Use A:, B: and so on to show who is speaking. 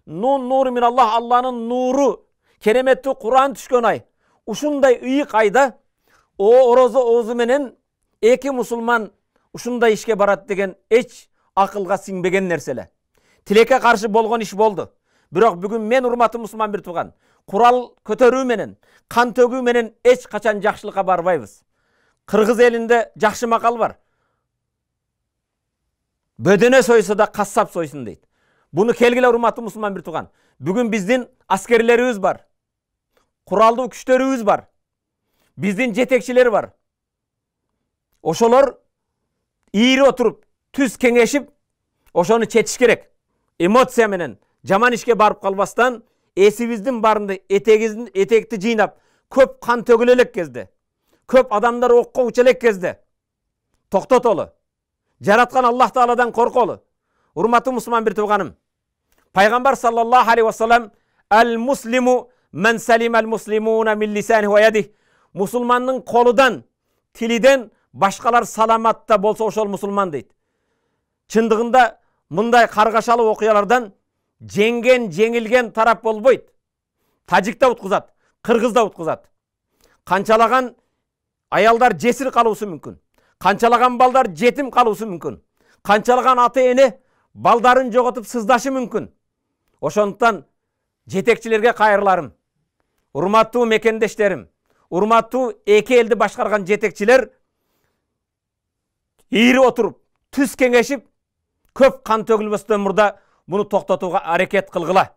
A: Nun nuru min Allah, Allah'ın nuru, keremetli Kur'an düşkön ay. Uşunday ıyık ayda o orozu oğuzu menen eki musulman uşunday işke barat degen eç akılga sinbegen nersele. Tileke karşı bolgon iş boldu. Biroq bugün men urmatı musulman bir tuğan. Kural kötörүү menen, kan tөгүү menen eç kaçan jakşılıkka barbayбыз. Kırgız elinde jakşı makal var. Bödene soysa da kassap soysun deydi. Bunu kelgile urmatı musulman bir tuğan. Bugün bizdin askerlerimiz var. Kuraldı күчтөрүбүз var. Bizdin jetekçileri var. Oşolor iğri oturup, tüz kengeşip, oşonu çetiş gerek. Emotsiya menen, jaman işke barıp kalbastan, esibizдің барында etekti жыйнап, көп kan төгүлелек кезде. Көп адамдар окко учелек кезде. Токтотолу. Жараткан Аллах Тааладан корколу. Урматтуу мусулман бир тууганым. Пайгамбар саллаллаху алейхи ва саллям al-muslimu men salima'l muslimuna min lisanihi ve yadihi. Musulmanның колудан, тилиден башкалар саламатта болсо ошол мусулман дейт. Чындыгында мындай каргашалуу окуялардан жеңген, жеңилген тарап болбойт. Тажик да уткузат, кыргыз да уткузат. Канчалаган аялдар жесир калуусу мүмкүн. Канчалаган балдар жетим калуусу мүмкүн. Канчалаган ата эне балдарын жоготуп сыздашы мүмкүн. Ошондуктан жетекчилерге кайрыларым. Урматтуу мекендештерим, урматтуу эки элди башкарган жетекчилер ийри отуруп, түз кеңешип, көп кан төгүлбөстөн мурда буну токтотууга аракет кылгыла.